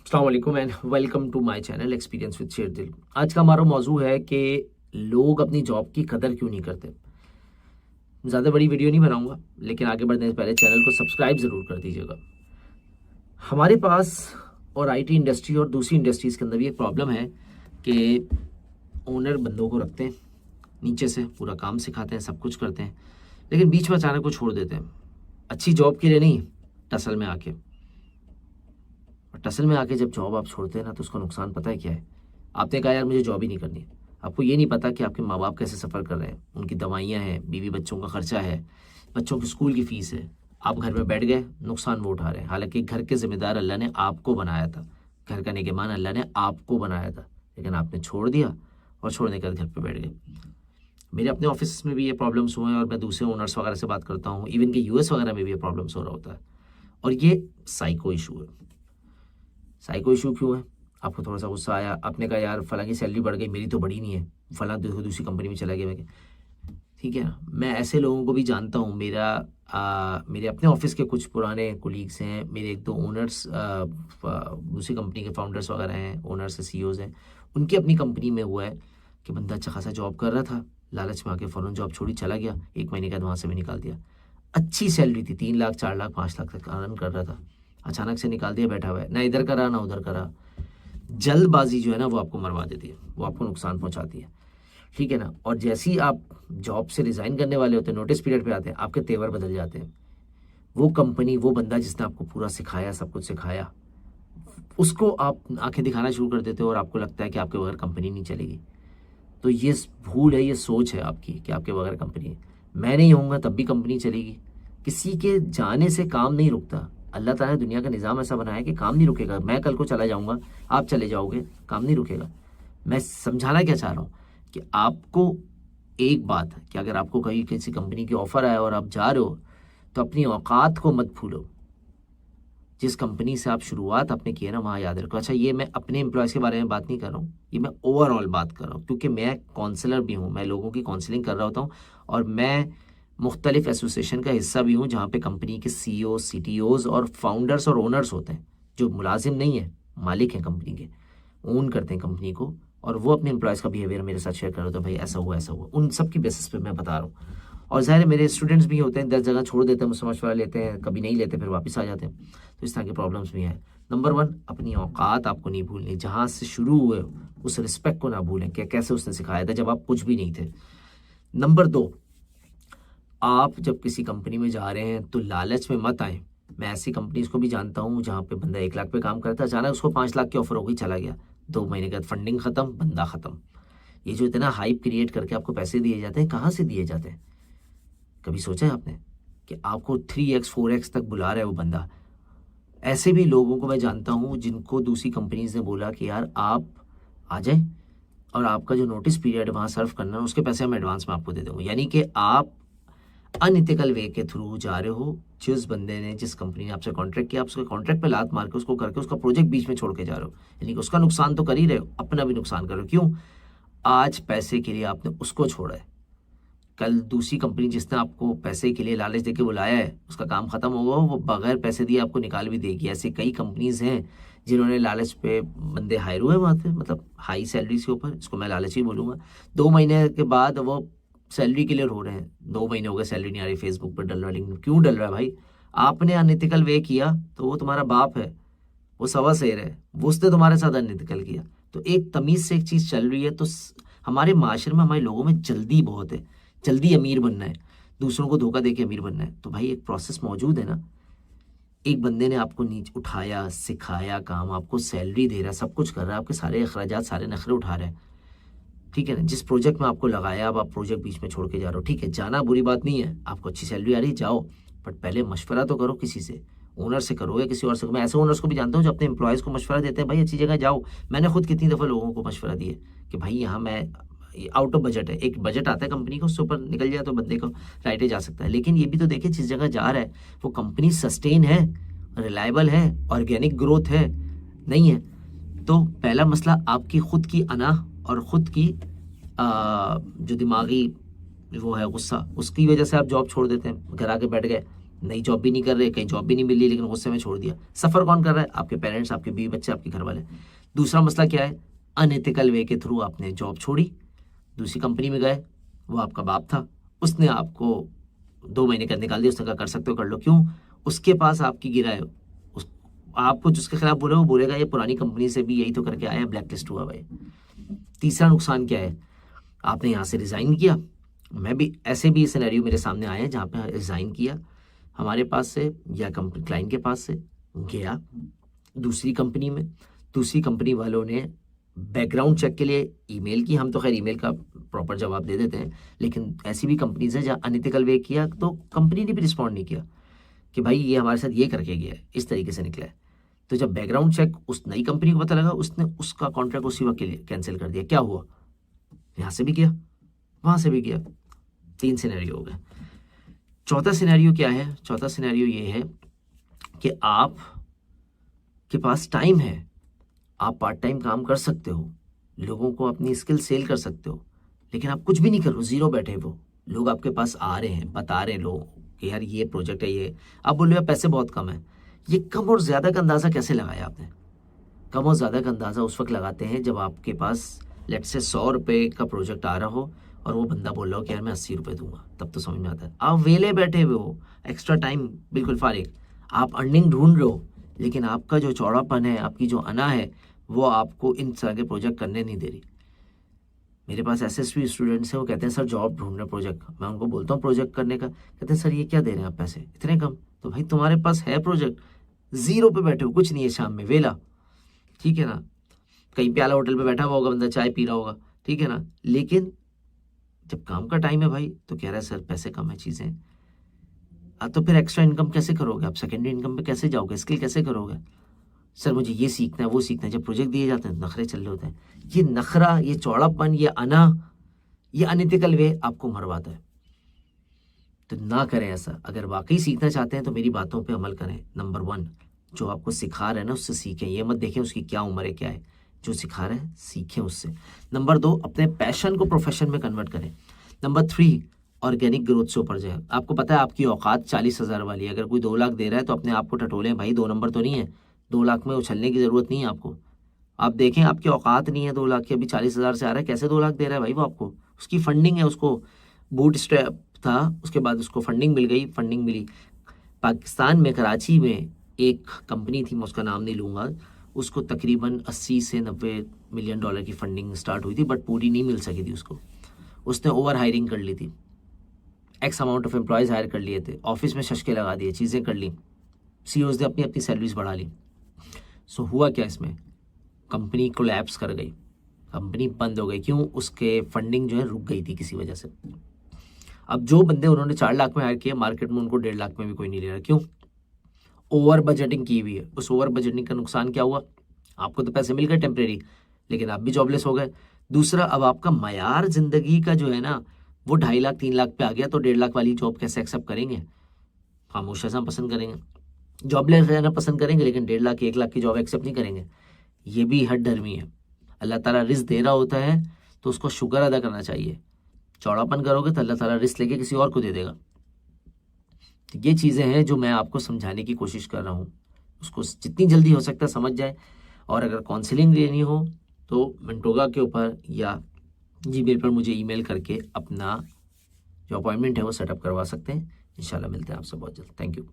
अस्सलाम वालेकुम and welcome to my channel experience with Sher Dil. आज का हमारा मौजू है कि लोग अपनी जॉब की कदर क्यों नहीं करते। ज़्यादा बड़ी वीडियो नहीं बनाऊंगा, लेकिन आगे बढ़ने से पहले चैनल को सब्सक्राइब ज़रूर कर दीजिएगा। हमारे पास और आईटी इंडस्ट्री और दूसरी इंडस्ट्रीज़ के अंदर भी एक प्रॉब्लम है कि ओनर बंदों को रखते हैं, नीचे से पूरा काम सिखाते हैं, सब कुछ करते हैं, लेकिन बीच में अचानक को छोड़ देते हैं। अच्छी जॉब के लिए नहीं, टसल में आके। और टसल में आके जब जॉब आप छोड़ते हैं ना, तो उसका नुकसान पता है क्या है। आपने कहा यार मुझे जॉब ही नहीं करनी। आपको ये नहीं पता कि आपके माँ बाप कैसे सफ़र कर रहे हैं, उनकी दवाइयाँ हैं, बीवी बच्चों का खर्चा है, बच्चों की स्कूल की फ़ीस है। आप घर में बैठ गए, नुकसान वो उठा रहे हैं। हालांकि घर के जिम्मेदार अल्लाह ने आपको बनाया था, घर का निगहबान अल्लाह ने आपको बनाया था, लेकिन आपने छोड़ दिया और छोड़ने के बाद घर पर बैठ गए। मेरे अपने ऑफिस में भी ये प्रॉब्लम्स हुए हैं और मैं दूसरे ओनर्स वगैरह से बात करता हूँ, इवन कि यूएस वगैरह में भी ये प्रॉब्लम्स हो रहा होता है। और ये साइको इशू है। साइको इशू क्यों है? आपको थोड़ा सा गुस्सा आया, आपने कहा यार फलां की सैलरी बढ़ गई, मेरी तो बढ़ी नहीं है, फलां दूसरी कंपनी में चला गया। मैं ठीक है ना, मैं ऐसे लोगों को भी जानता हूँ। मेरे अपने ऑफिस के कुछ पुराने कोलीग्स हैं, मेरे एक दो ओनर्स दूसरी कंपनी के फाउंडर्स वगैरह हैं, ओनर्स सीईओज हैं। उनकी अपनी कंपनी में हुआ है कि बंदा अच्छा खासा जॉब कर रहा था, लालच में आके फ़ौरन जॉब छोड़ी, चला गया, 1 महीने के बाद वहाँ से भी निकाल दिया। अच्छी सैलरी थी, 3 लाख 4 लाख 5 लाख तक अर्न कर रहा था, अचानक से निकाल दिया, बैठा हुआ है, ना इधर करा ना उधर करा। जल्दबाजी जो है ना, वो आपको मरवा देती है, वो आपको नुकसान पहुंचाती है, ठीक है ना। और जैसे ही आप जॉब से रिज़ाइन करने वाले होते हैं, नोटिस पीरियड पे आते हैं, आपके तेवर बदल जाते हैं। वो कंपनी, वो बंदा जिसने आपको पूरा सिखाया, सब कुछ सिखाया, उसको आप आंखें दिखाना शुरू कर देते हो और आपको लगता है कि आपके बगैर कंपनी नहीं चलेगी। तो ये भूल है, ये सोच है आपकी कि आपके बगैर कंपनी है। मैं नहीं होऊंगा तब भी कंपनी चलेगी। किसी के जाने से काम नहीं रुकता। अल्लाह ताला ने दुनिया का निज़ाम ऐसा बनाया कि काम नहीं रुकेगा। मैं कल को चला जाऊंगा, आप चले जाओगे, काम नहीं रुकेगा। मैं समझाना क्या चाह रहा हूँ कि आपको एक बात है कि अगर आपको कहीं किसी कंपनी की ऑफ़र आया और आप जा रहे हो, तो अपनी औकात को मत भूलो। जिस कंपनी से आप शुरुआत आपने की है ना, वहाँ याद रखो। अच्छा, ये मैं अपने एम्प्लॉयज़ के बारे में बात नहीं कर रहा हूँ, ये मैं ओवरऑल बात कर रहा हूँ, क्योंकि मैं काउंसलर भी हूँ, मैं लोगों की काउंसलिंग कर रहा होता हूँ। और मैं मुख्तलिफ एसोसिएशन का हिस्सा भी हूँ, जहाँ पे कंपनी के सीईओ, सीटीओज और फाउंडर्स और ओनर्स होते हैं, जो मुलाजिम नहीं है, मालिक हैं कंपनी के, ओन करते हैं कंपनी को, और वो अपने एम्प्लॉयज़ का बिहेवियर मेरे साथ शेयर कर रहे होते हैं। भाई ऐसा हुआ, ऐसा हुआ, उन सब की बेसिस पे मैं बता रहा हूँ। और ज़ाहिर है मेरे स्टूडेंट्स भी होते हैं, 10 जगह छोड़ देते हैं, मुझसे मशवरा लेते हैं, कभी नहीं लेते, फिर वापस आ जाते हैं। तो इस तरह की प्रॉब्लम्स भी हैं। नंबर 1, अपनी औकात आपको नहीं भूलनी। जहाँ से शुरू हुए उस रिस्पेक्ट को ना भूलें कि कैसे उसने सिखाया था जब आप कुछ भी नहीं थे। नंबर 2, आप जब किसी कंपनी में जा रहे हैं तो लालच में मत आए। मैं ऐसी कंपनीज को भी जानता हूँ जहाँ पे बंदा 1 लाख पे काम करता है, अचानक उसको 5 लाख की ऑफर हो गई, चला गया, 2 महीने के बाद फंडिंग खत्म, बंदा खत्म। ये जो इतना हाइप क्रिएट करके आपको पैसे दिए जाते हैं, कहाँ से दिए जाते हैं? कभी सोचा है आपने कि आपको 3x 4x तक बुला रहा है वो बंदा? ऐसे भी लोगों को मैं जानता हूँ जिनको दूसरी कंपनीज ने बोला कि यार आप आ जाए और आपका जो नोटिस पीरियड वहाँ सर्व करना है, उसके पैसे हम एडवांस में आपको दे देंगे। यानी कि आप अनइथिकल वे के थ्रू जा रहे हो। जिस बंदे ने, जिस कंपनी ने आपसे कॉन्ट्रैक्ट किया, आप उसके कॉन्ट्रैक्ट पे लात मार के उसको करके उसका प्रोजेक्ट बीच में छोड़ के जा रहे हो। यानी कि उसका नुकसान तो कर ही रहे हो, अपना भी नुकसान कर रहे हो। क्यों? आज पैसे के लिए आपने उसको छोड़ा है, कल दूसरी कंपनी जिसने आपको पैसे के लिए लालच देके बुलाया है, उसका काम खत्म होगा, वो बगैर पैसे दिए आपको निकाल भी देगी। ऐसे कई कंपनीज हैं जिन्होंने लालच पे बंदे हायर हुए वहाँ पे, मतलब हाई सैलरीज के ऊपर, इसको मैं लालच ही बोलूँगा। 2 महीने के बाद वो सैलरी के लिए रो रहे हैं, 2 महीने हो गए सैलरी नहीं आ रही, फेसबुक पर डल रहा है। लेकिन क्यों डल रहा है भाई? आपने अनइथिकल वे किया तो वो तुम्हारा बाप है, वो सवा शेर है, वो उसने तुम्हारे साथ अनइथिकल किया। तो एक तमीज़ से एक चीज़ चल रही है। तो हमारे माशरे में, हमारे लोगों में जल्दी बहुत है, जल्दी अमीर बनना है, दूसरों को धोखा देके अमीर बनना है। तो भाई एक प्रोसेस मौजूद है ना। एक बंदे ने आपको नीचे उठाया, सिखाया काम, आपको सैलरी दे रहा है, सब कुछ कर रहा है, आपके सारे अखराजात, सारे नखरे उठा रहे हैं, ठीक है ना। जिस प्रोजेक्ट में आपको लगाया, अब आप प्रोजेक्ट बीच में छोड़ के जा रहे हो, ठीक है, जाना बुरी बात नहीं है, आपको अच्छी सैलरी आ रही, जाओ, बट पहले मशवरा तो करो किसी से, ओनर से करो या किसी और से। मैं ऐसे ओनर्स को भी जानता हूँ जो अपने एम्प्लॉयज़ को मशवरा देते हैं, भाई अच्छी जगह जाओ। मैंने खुद कितनी दफ़ा लोगों को मशवरा दिया कि भाई यहाँ मैं आउट ऑफ बजट है, एक बजट आता है कंपनी को, उससे ऊपर निकल जाए तो बंदे को राइटे जा सकता है। लेकिन ये भी तो देखिए, जिस जगह जा रहा है वो कंपनी सस्टेन है, रिलायबल है, ऑर्गेनिक ग्रोथ है, नहीं है। तो पहला मसला आपकी खुद की अना और खुद की जो दिमागी वो है गुस्सा, उसकी वजह से आप जॉब छोड़ देते हैं, घर आके बैठ गए, नई जॉब भी नहीं कर रहे, कहीं जॉब भी नहीं मिल रही, लेकिन गुस्से में छोड़ दिया। सफ़र कौन कर रहा है? आपके पेरेंट्स, आपके बीवी बच्चे, आपके घर वाले। दूसरा मसला क्या है? अनएथिकल वे के थ्रू आपने जॉब छोड़ी, दूसरी कंपनी में गए, वो आपका बाप था, उसने आपको 2 महीने का निकाल दिया, उसने कहा कर सकते हो कर लो। क्यों? उसके पास आपकी गिरा है, उस आपको जिसके खिलाफ बोले वो बोलेगा ये पुरानी कंपनी से भी यही तो करके आया, ब्लैक लिस्ट हुआ भाई। तीसरा नुकसान क्या है? आपने यहाँ से रिज़ाइन किया, मैं भी ऐसे भी सिनेरियो मेरे सामने आए हैं जहाँ पे रिज़ाइन किया हमारे पास से या कंपनी क्लाइंट के पास से, गया दूसरी कंपनी में, दूसरी कंपनी वालों ने बैकग्राउंड चेक के लिए ईमेल की, हम तो खैर ईमेल का प्रॉपर जवाब दे देते हैं, लेकिन ऐसी भी कंपनीज हैं जहाँ अनएथिकल वे किया तो कंपनी ने भी रिस्पॉन्ड नहीं किया कि भाई ये हमारे साथ ये करके गया है, इस तरीके से निकला है। तो जब बैकग्राउंड चेक उस नई कंपनी को पता लगा, उसने उसका कॉन्ट्रैक्ट उसी वक्त के लिए कैंसिल कर दिया। क्या हुआ? यहाँ से भी किया, वहाँ से भी किया, 3 सिनेरियो हो गए। चौथा सिनेरियो क्या है? चौथा सिनेरियो ये है कि आप के पास टाइम है, आप पार्ट टाइम काम कर सकते हो, लोगों को अपनी स्किल सेल कर सकते हो, लेकिन आप कुछ भी नहीं कर रहे हो, जीरो बैठे हो। लोग आपके पास आ रहे हैं, बता रहे हैं लोग कि यार ये प्रोजेक्ट है, ये आप बोल रहे हो पैसे बहुत कम है। ये कम और ज़्यादा का अंदाज़ा कैसे लगाया आपने? कम और ज़्यादा का अंदाज़ा उस वक्त लगाते हैं जब आपके पास लेट से 100 रुपये का प्रोजेक्ट आ रहा हो और वो बंदा बोल रहा हो कि यार मैं 80 रुपये दूंगा, तब तो समझ में आता है। आप वेले बैठे हुए हो, एक्स्ट्रा टाइम बिल्कुल फारिग, आप अर्निंग ढूंढ रहे हो, लेकिन आपका जो चौड़ापन है, आपकी जो अना है, वो आपको इन तरह के प्रोजेक्ट करने नहीं दे रही। मेरे पास एसएसवी स्टूडेंट्स हैं, वो कहते हैं सर जॉब ढूंढ रहे प्रोजेक्ट, मैं उनको बोलता हूँ प्रोजेक्ट करने का, कहते हैं सर ये क्या दे रहे हैं आप पैसे इतने कम। तो भाई तुम्हारे पास है प्रोजेक्ट, जीरो पे बैठे हो, कुछ नहीं है, शाम में वेला, ठीक है ना, कहीं प्याला होटल पे बैठा हुआ होगा बंदा, चाय पी रहा होगा, ठीक है ना, लेकिन जब काम का टाइम है भाई तो कह रहा है सर पैसे कम है, चीज़ें। तो फिर एक्स्ट्रा इनकम कैसे करोगे आप? सेकेंडरी इनकम पे कैसे जाओगे? स्किल कैसे करोगे? सर मुझे ये सीखना है, वो सीखना है। जब प्रोजेक्ट दिए जाते हैं नखरे चल रहे होते हैं। ये नखरा, ये चौड़ापन, ये अना, ये अनएथिकल वे आपको मरवाता है। तो ना करें ऐसा। अगर वाकई सीखना चाहते हैं तो मेरी बातों पे अमल करें। नंबर 1, जो आपको सिखा रहा है ना उससे सीखें, ये मत देखें उसकी क्या उम्र है क्या है, जो सिखा रहा है सीखें उससे। नंबर 2, अपने पैशन को प्रोफेशन में कन्वर्ट करें। नंबर 3, ऑर्गेनिक ग्रोथ से ऊपर जाए। आपको पता है आपकी औकात 40,000 वाली है, अगर कोई 2 लाख दे रहा है तो अपने आप को टटोलें भाई, 2 नंबर तो नहीं है, 2 लाख में उछलने की ज़रूरत नहीं है आपको। आप देखें आपकी औकात नहीं है 2 लाख की, अभी 40,000 से आ रहा है, कैसे 2 लाख दे रहा है भाई वो आपको? उसकी फंडिंग है, उसको बूट स्ट्रैप था, उसके बाद उसको फंडिंग मिल गई। फंडिंग मिली पाकिस्तान में, कराची में एक कंपनी थी, मैं उसका नाम नहीं लूँगा, उसको तकरीबन 80 से 90 मिलियन डॉलर की फंडिंग स्टार्ट हुई थी, बट पूरी नहीं मिल सकी थी उसको। उसने ओवर हायरिंग कर ली थी, x amount of employees hire कर लिए थे, ऑफिस में शशके लगा दिए, चीज़ें कर ली, सीईओज़ ने अपनी अपनी सैलरीज बढ़ा ली। सो हुआ क्या इसमें? कंपनी कोलैप्स कर गई, कंपनी बंद हो गई। क्यों? उसके फंडिंग जो है रुक गई थी किसी वजह से। अब जो बंदे उन्होंने 4 लाख में हायर किए, मार्केट में उनको 1.5 लाख में भी कोई नहीं ले रहा। क्यों? ओवर बजटिंग की हुई है। उस ओवर बजटिंग का नुकसान क्या हुआ? आपको तो पैसे मिल गए टेम्परेरी, लेकिन आप भी जॉबलेस हो गए। दूसरा, अब आपका मयार जिंदगी का जो है ना वो 2.5 लाख 3 लाख पे आ गया, तो 1.5 लाख वाली जॉब कैसे एक्सेप्ट करेंगे? खामोश हम पसंद करेंगे, जॉबलेस रहना पसंद करेंगे, लेकिन 1.5 लाख 1 लाख की जॉब एक्सेप्ट नहीं करेंगे। ये भी हद धर्मी है। अल्लाह ताला रिस्क दे रहा होता है तो उसको शुक्र अदा करना चाहिए। चौड़ापन करोगे तो अल्लाह ताला रिस्क लेके किसी और को दे देगा। तो ये चीज़ें हैं जो मैं आपको समझाने की कोशिश कर रहा हूँ, उसको जितनी जल्दी हो सकता है समझ जाए। और अगर काउंसलिंग लेनी हो तो मिंटोगा के ऊपर या जीमेल पर मुझे ईमेल करके अपना जो अपॉइंटमेंट है वो सेटअप करवा सकते हैं। इंशाल्लाह मिलते हैं आपसे बहुत जल्द। Thank you.